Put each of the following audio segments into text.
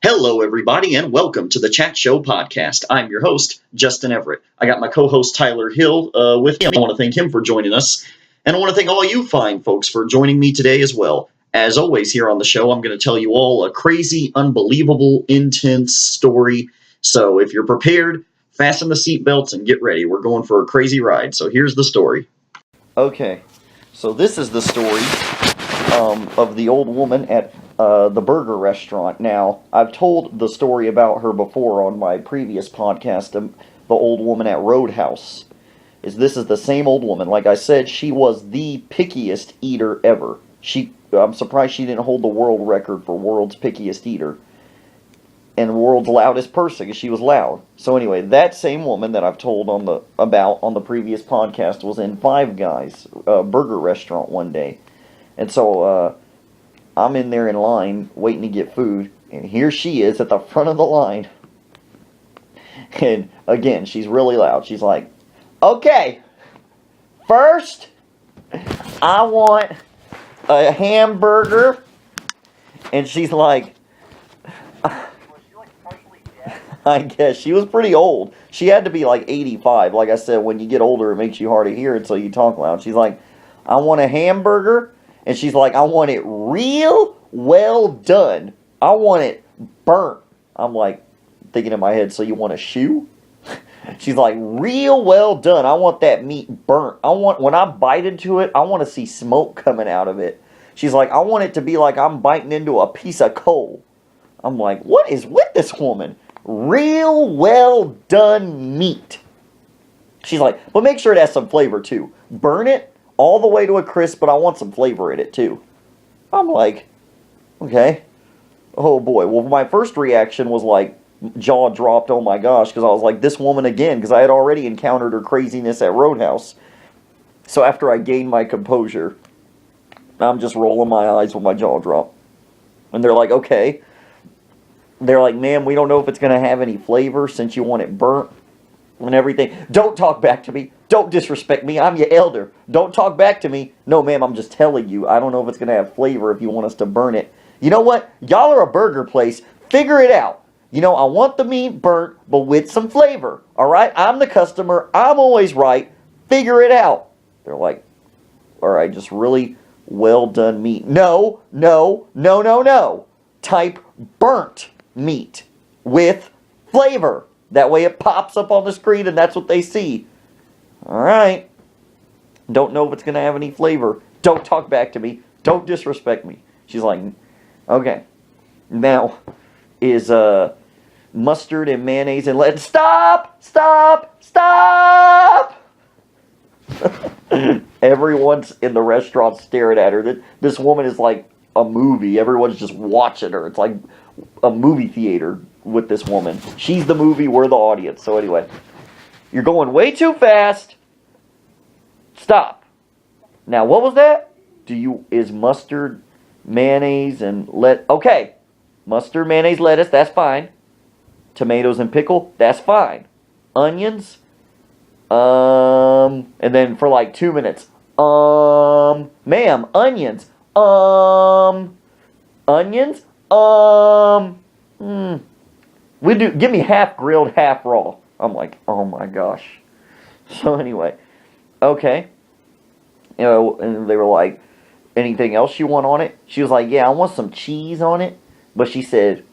Hello, everybody, and welcome to the Chat Show podcast. I'm your host, Justin Everett. I got my co-host, Tyler Hill, with me. I want to thank him for joining us, and I want to thank all you fine folks for joining me today as well. As always, here on the show, I'm going to tell you all a crazy, unbelievable, intense story. So if you're prepared, fasten the seatbelts and get ready. We're going for a crazy ride. So here's the story. Okay, so this is the story of the old woman at the burger restaurant. Now, I've told the story about her before on my previous podcast, the old woman at Roadhouse. This is the same old woman. Like I said, she was the pickiest eater ever. I'm surprised she didn't hold the world record for world's pickiest eater and world's loudest person, because she was loud. So anyway, that same woman that I've told about on the previous podcast was in Five Guys burger restaurant one day. And so I'm in there in line waiting to get food, and here she is at the front of the line. And again, she's really loud. She's like, "Okay, first, I want a hamburger." And she's like, I guess she was pretty old. She had to be like 85. Like I said, when you get older, it makes you hard to hear until you talk loud. She's like, "I want a hamburger." And she's like, "I want it real well done. I want it burnt." I'm like, thinking in my head, "So you want a shoe?" She's like, "Real well done. I want that meat burnt. When I bite into it, I want to see smoke coming out of it." She's like, "I want it to be like I'm biting into a piece of coal." I'm like, what is with this woman? Real well done meat. She's like, "But make sure it has some flavor too. Burn it all the way to a crisp, but I want some flavor in it too." I'm like, okay. Oh boy. Well, my first reaction was like, jaw dropped, oh my gosh, because I was like, this woman again, because I had already encountered her craziness at Roadhouse. So after I gained my composure, I'm just rolling my eyes with my jaw drop. And they're like, okay. They're like, "Ma'am, we don't know if it's going to have any flavor since you want it burnt and everything." "Don't talk back to me. Don't disrespect me. I'm your elder. Don't talk back to me." "No, ma'am, I'm just telling you. I don't know if it's going to have flavor if you want us to burn it." "You know what? Y'all are a burger place. Figure it out. I want the meat burnt, but with some flavor. All right? I'm the customer. I'm always right. Figure it out." They're like, "All right, just really well done meat." "No, no, no, no, no. Type burnt meat with flavor. That way it pops up on the screen and that's what they see." "All right. Don't know if it's going to have any flavor. Don't talk back to me. Don't disrespect me." She's like, "Okay. Now, is mustard and mayonnaise and lettuce..." "Stop! Stop! Stop!" Everyone's in the restaurant staring at her. This woman is like a movie. Everyone's just watching her. It's like a movie theater with this woman. She's the movie, we're the audience. So anyway, "You're going way too fast. Stop. Now, what was that? Is mustard, mayonnaise, and okay. Mustard, mayonnaise, lettuce, that's fine. Tomatoes and pickle, that's fine. Onions, and then for like 2 minutes, ma'am, onions, onions, give me half grilled, half raw." I'm like, oh my gosh. So anyway, okay. And they were like, "Anything else you want on it?" She was like, "Yeah, I want some cheese on it." But she said,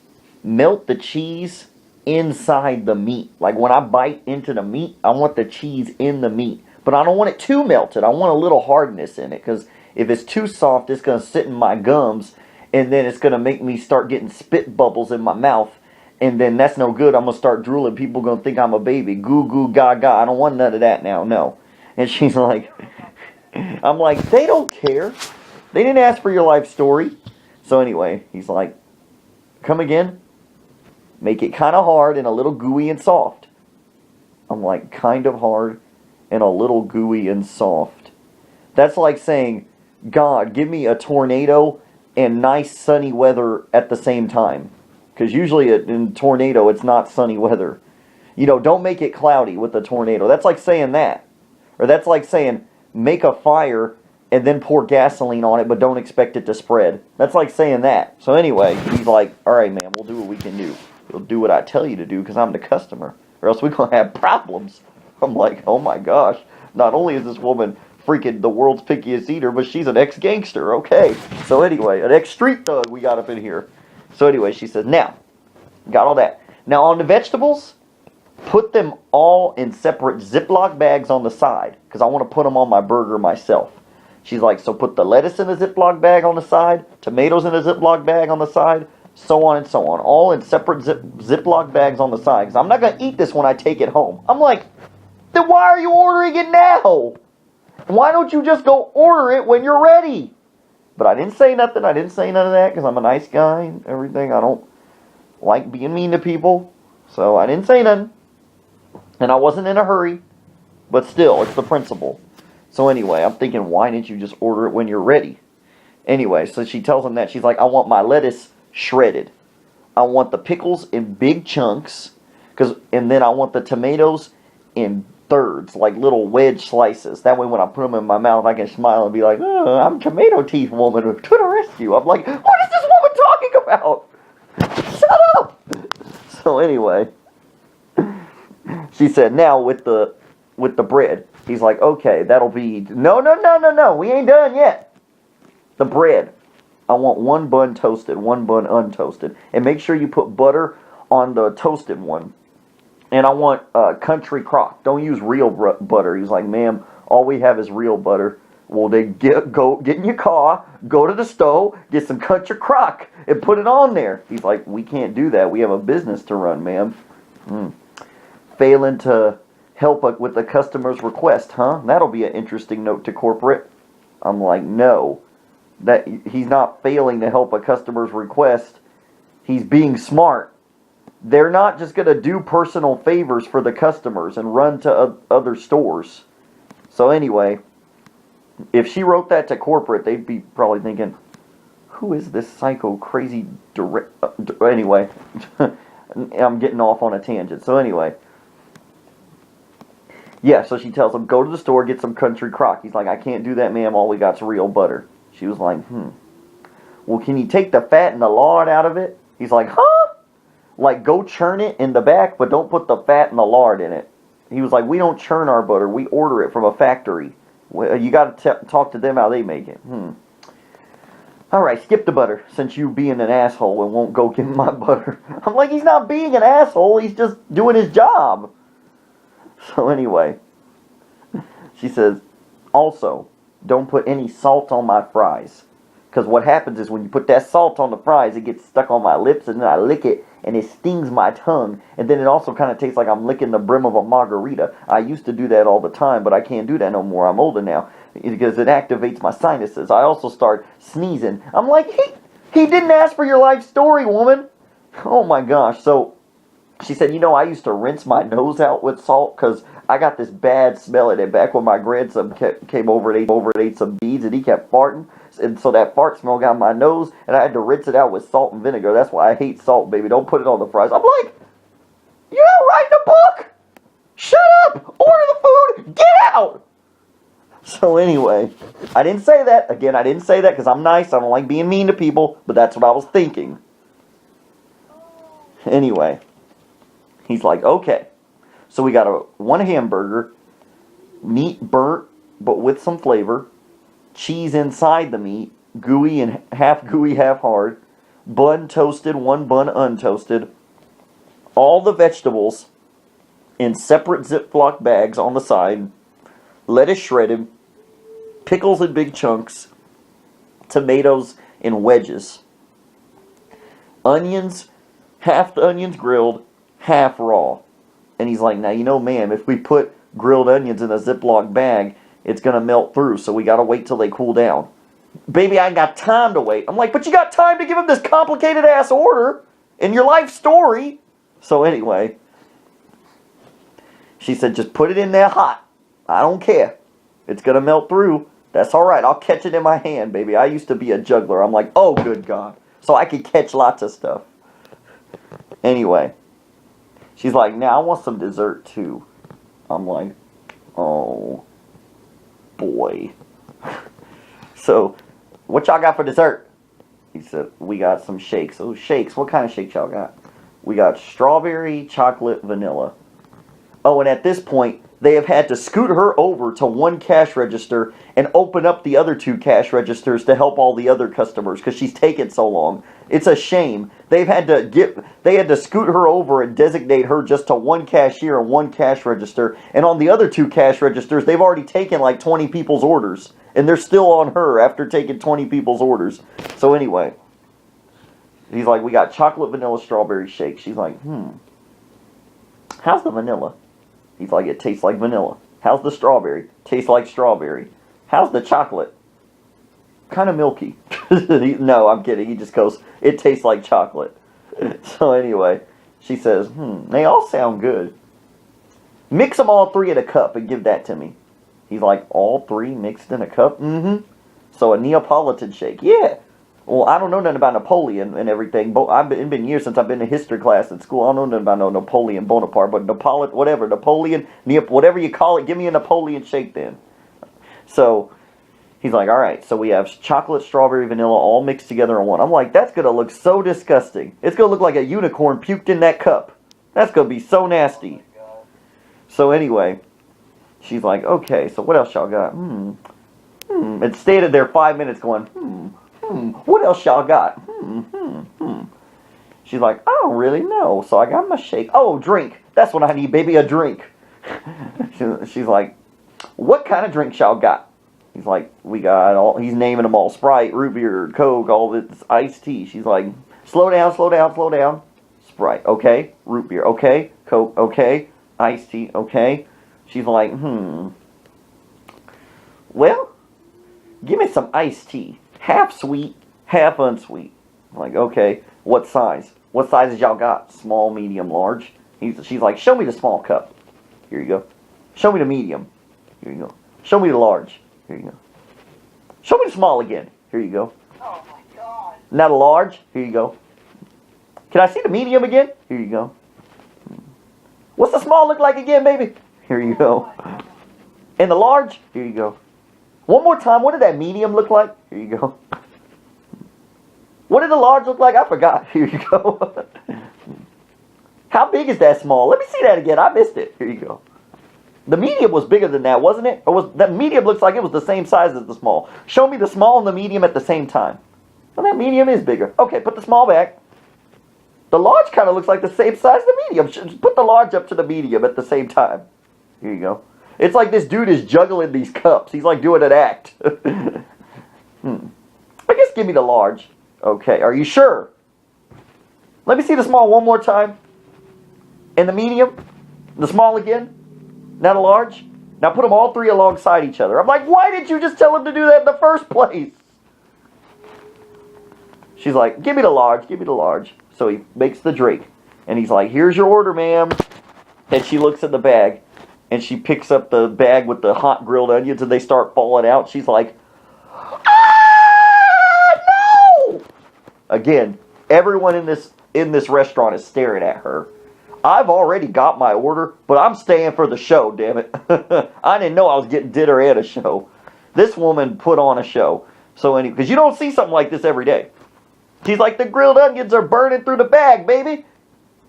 "Melt the cheese inside the meat. Like when I bite into the meat, I want the cheese in the meat. But I don't want it too melted. I want a little hardness in it, because if it's too soft, it's going to sit in my gums, and then it's going to make me start getting spit bubbles in my mouth, and then that's no good. I'm going to start drooling. People are going to think I'm a baby. Goo, goo, gaga. I don't want none of that now, no." And she's like, I'm like, they don't care. They didn't ask for your life story. So anyway, he's like, "Come again? Make it kind of hard and a little gooey and soft." I'm like, kind of hard and a little gooey and soft. That's like saying, "God, give me a tornado and nice sunny weather at the same time." Because usually in a tornado, it's not sunny weather. Don't make it cloudy with a tornado. That's like saying that. Or that's like saying, make a fire and then pour gasoline on it, but don't expect it to spread. That's like saying that. So anyway, he's like, all right, man, we'll do what we can do. You'll do what I tell you to do because I'm the customer, or else we're going to have problems. I'm like, oh my gosh. Not only is this woman freaking the world's pickiest eater, but she's an ex-gangster. Okay. So anyway, an ex-street thug we got up in here. So anyway, she says, now, got all that. Now on the vegetables, put them all in separate Ziploc bags on the side because I want to put them on my burger myself. She's like, so put the lettuce in a Ziploc bag on the side, tomatoes in a Ziploc bag on the side, so on and so on. All in separate Ziploc bags on the side because I'm not going to eat this when I take it home. I'm like, then why are you ordering it now? Why don't you just go order it when you're ready? But I didn't say nothing. I didn't say none of that because I'm a nice guy and everything. I don't like being mean to people. So I didn't say nothing. And I wasn't in a hurry. But still, it's the principle. So anyway, I'm thinking, why didn't you just order it when you're ready? Anyway, so she tells him that. She's like, I want my lettuce shredded. I want the pickles in big chunks. And then I want the tomatoes in thirds, like little wedge slices. That way when I put them in my mouth, I can smile and be like, oh, I'm Tomato Teeth Woman to the rescue. I'm like, what is this woman talking about? Shut up! So anyway, she said, now with the bread. He's like, okay, that'll be, no, we ain't done yet. The bread. I want one bun toasted, one bun untoasted. And make sure you put butter on the toasted one. And I want country crock. Don't use real butter. He's like, ma'am, all we have is real butter. Well, then get in your car, go to the stove, get some country crock, and put it on there. He's like, we can't do that. We have a business to run, ma'am. Failing to help with the customer's request, huh? That'll be an interesting note to corporate. I'm like, no. That he's not failing to help a customer's request. He's being smart. They're not just going to do personal favors for the customers and run to other stores. So anyway, if she wrote that to corporate, they'd be probably thinking, who is this psycho crazy anyway, I'm getting off on a tangent. So anyway, yeah, so she tells him, go to the store, get some country crock. He's like, I can't do that, ma'am. All we got's real butter. She was like, well, can you take the fat and the lard out of it? He's like, huh? Like, go churn it in the back, but don't put the fat and the lard in it. He was like, we don't churn our butter. We order it from a factory. You got to talk to them how they make it. All right, skip the butter, since you being an asshole and won't go get my butter. I'm like, he's not being an asshole. He's just doing his job. So anyway, she says, also, don't put any salt on my fries. Because what happens is when you put that salt on the fries, it gets stuck on my lips, and then I lick it, and it stings my tongue. And then it also kind of tastes like I'm licking the brim of a margarita. I used to do that all the time, but I can't do that no more. I'm older now. Because it activates my sinuses. I also start sneezing. I'm like, he didn't ask for your life story, woman. Oh my gosh. So she said, I used to rinse my nose out with salt because I got this bad smell in it back when my grandson came over and ate some beads, and he kept farting. And so that fart smell got in my nose, and I had to rinse it out with salt and vinegar. That's why I hate salt, baby. Don't put it on the fries. I'm like, you're not writing a book! Shut up! Order the food! Get out! So anyway, I didn't say that. Again, I didn't say that because I'm nice. I don't like being mean to people, but that's what I was thinking. Anyway, he's like, okay. So we got one hamburger, meat burnt, but with some flavor. Cheese inside the meat, gooey, half hard, bun toasted, one bun untoasted, all the vegetables in separate Ziploc bags on the side, lettuce shredded, pickles in big chunks, tomatoes in wedges, onions, half the onions grilled, half raw. And he's like, now, ma'am, if we put grilled onions in a Ziploc bag, it's going to melt through, so we got to wait till they cool down. Baby, I ain't got time to wait. I'm like, but you got time to give him this complicated-ass order in your life story. So anyway, she said, just put it in there hot. I don't care. It's going to melt through. That's all right. I'll catch it in my hand, baby. I used to be a juggler. I'm like, oh, good God. So I could catch lots of stuff. Anyway, she's like, now I want some dessert, too. I'm like, oh boy. So, what y'all got for dessert? He said, we got some shakes. Oh, shakes. What kind of shakes y'all got? We got strawberry, chocolate, vanilla. Oh, and at this point, they have had to scoot her over to one cash register and open up the other 2 cash registers to help all the other customers because she's taken so long. It's a shame. They had to scoot her over and designate her just to one cashier and one cash register. And on the other 2 cash registers, they've already taken like 20 people's orders. And they're still on her after taking 20 people's orders. So anyway, he's like, we got chocolate, vanilla, strawberry shake. She's like, how's the vanilla? He's like, it tastes like vanilla. How's the strawberry? Tastes like strawberry. How's the chocolate? Kind of milky. No, I'm kidding. He just goes, it tastes like chocolate. So anyway, she says, they all sound good. Mix them all 3 in a cup and give that to me. He's like, all 3 mixed in a cup? So a Neapolitan shake. Yeah. Well, I don't know nothing about Napoleon and everything. It's been years since I've been to history class in school. I don't know nothing about no Napoleon Bonaparte, but Napoleon, whatever you call it, give me a Napoleon shake then. So he's like, all right, so we have chocolate, strawberry, vanilla all mixed together in one. I'm like, that's going to look so disgusting. It's going to look like a unicorn puked in that cup. That's going to be so nasty. So anyway, she's like, okay, so what else y'all got? It stayed there 5 minutes going, what else y'all got? She's like, I don't really know. So I got my shake. Oh, drink. That's what I need, baby, a drink. She's like, what kind of drink y'all got? He's like, we got all, he's naming them all. Sprite, root beer, Coke, all this iced tea. She's like, slow down, slow down, slow down. Sprite, okay. Root beer, okay. Coke, okay. Iced tea, okay. She's like, well, give me some iced tea. Half sweet, half unsweet. I'm like, okay, what size? What sizes y'all got? Small, medium, large? She's like, show me the small cup. Here you go. Show me the medium. Here you go. Show me the large. Here you go. Show me the small again. Here you go. Oh my God. Now the large. Here you go. Can I see the medium again? Here you go. What's the small look like again, baby? Here you go. And the large? Here you go. One more time, what did that medium look like? Here you go. What did the large look like? I forgot. Here you go. How big is that small? Let me see that again. I missed it. Here you go. The medium was bigger than that, wasn't it? Or was that medium looks like it was the same size as the small. Show me the small and the medium at the same time. Well, that medium is bigger. Okay, put the small back. The large kind of looks like the same size as the medium. Just put the large up to the medium at the same time. Here you go. It's like this dude is juggling these cups. He's like doing an act. I guess give me the large. Okay, are you sure? Let me see the small one more time. And the medium. The small again. Now the large. Now put them all 3 alongside each other. I'm like, why did you just tell him to do that in the first place? She's like, give me the large, give me the large. So he makes the drink. And he's like, here's your order, ma'am. And she looks at the bag. And she picks up the bag with the hot grilled onions and they start falling out. She's like, ah, no! Again, everyone in this restaurant is staring at her. I've already got my order, but I'm staying for the show, damn it. I didn't know I was getting dinner and a show. This woman put on a show. So anyway, because you don't see something like this every day. She's like, the grilled onions are burning through the bag, baby.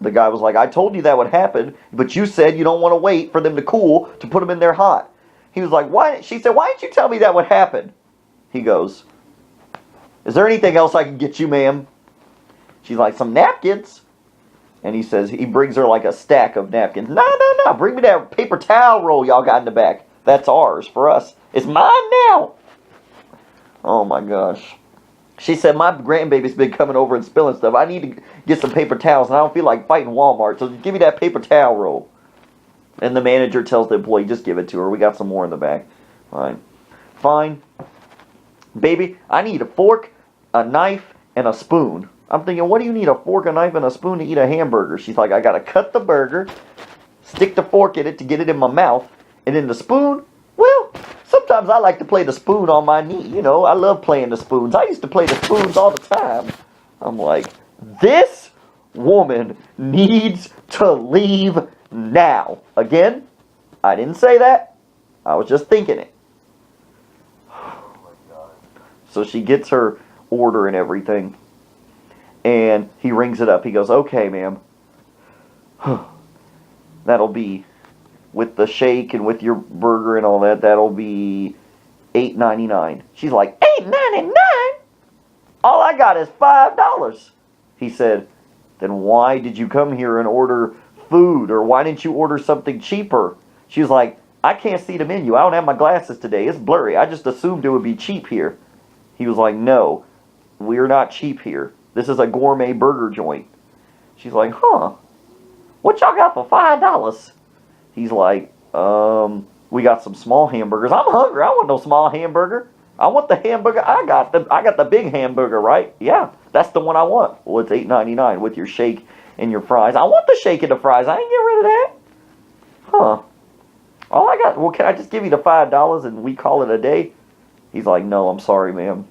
The guy was like, I told you that would happen, but you said you don't want to wait for them to cool to put them in there hot. He was like, why? She said, why didn't you tell me that would happen? He goes, is there anything else I can get you, ma'am? She's like, some napkins. And he says, he brings her like a stack of napkins. No, bring me that paper towel roll y'all got in the back. That's ours for us. It's mine now. Oh my gosh. She said, my grandbaby's been coming over and spilling stuff. I need to get some paper towels, and I don't feel like fighting Walmart, so give me that paper towel roll. And the manager tells the employee, just give it to her. We got some more in the back. Fine. Baby, I need a fork, a knife, and a spoon. I'm thinking, what do you need a fork, a knife, and a spoon to eat a hamburger? She's like, I got to cut the burger, stick the fork in it to get it in my mouth, and then the spoon, well, sometimes I like to play the spoon on my knee. You know, I love playing the spoons. I used to play the spoons all the time. I'm like, this woman needs to leave now. Again, I didn't say that. I was just thinking it. So she gets her order and everything. And he rings it up. He goes, "Okay, ma'am. That'll be, with the shake and with your burger and all that, that'll be $8.99. She's like, $8.99? All I got is $5. He said, "Then why did you come here and order food? Or why didn't you order something cheaper?" She was like, "I can't see the menu. I don't have my glasses today. It's blurry. I just assumed it would be cheap here." He was like, "No, we're not cheap here. This is a gourmet burger joint." She's like, "Huh? What y'all got for $5? He's like, "We got some small hamburgers." I'm hungry. I want no small hamburger. I want the hamburger I got the big hamburger, right? Yeah, that's the one I want. Well, it's $8.99 with your shake and your fries. I want the shake and the fries. I ain't getting rid of that. Huh? All I got. Well, can I just give you the $5 and we call it a day? He's like, "No, I'm sorry, ma'am."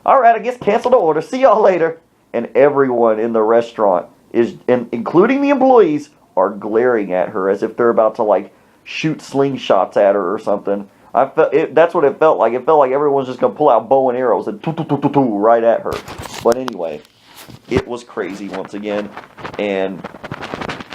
All right, I guess cancel the order. See y'all later. And everyone in the restaurant including the employees, are glaring at her as if they're about to like shoot slingshots at her or something. That's what it felt like. It felt like everyone's just gonna pull out bow and arrows and right at her. But anyway, it was crazy once again, and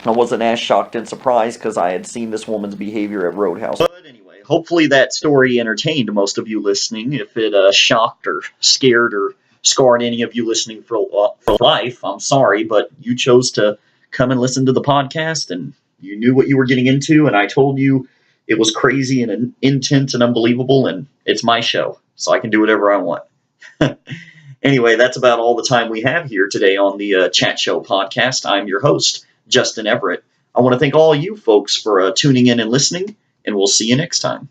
I wasn't as shocked and surprised because I had seen this woman's behavior at Roadhouse. But anyway, hopefully that story entertained most of you listening. If it shocked or scared or scarred any of you listening for life, I'm sorry, but you chose to come and listen to the podcast, and you knew what you were getting into, and I told you it was crazy and intense and unbelievable, and it's my show, so I can do whatever I want. Anyway, that's about all the time we have here today on the Chat Show podcast. I'm your host, Justin Everett. I want to thank all you folks for tuning in and listening, and we'll see you next time.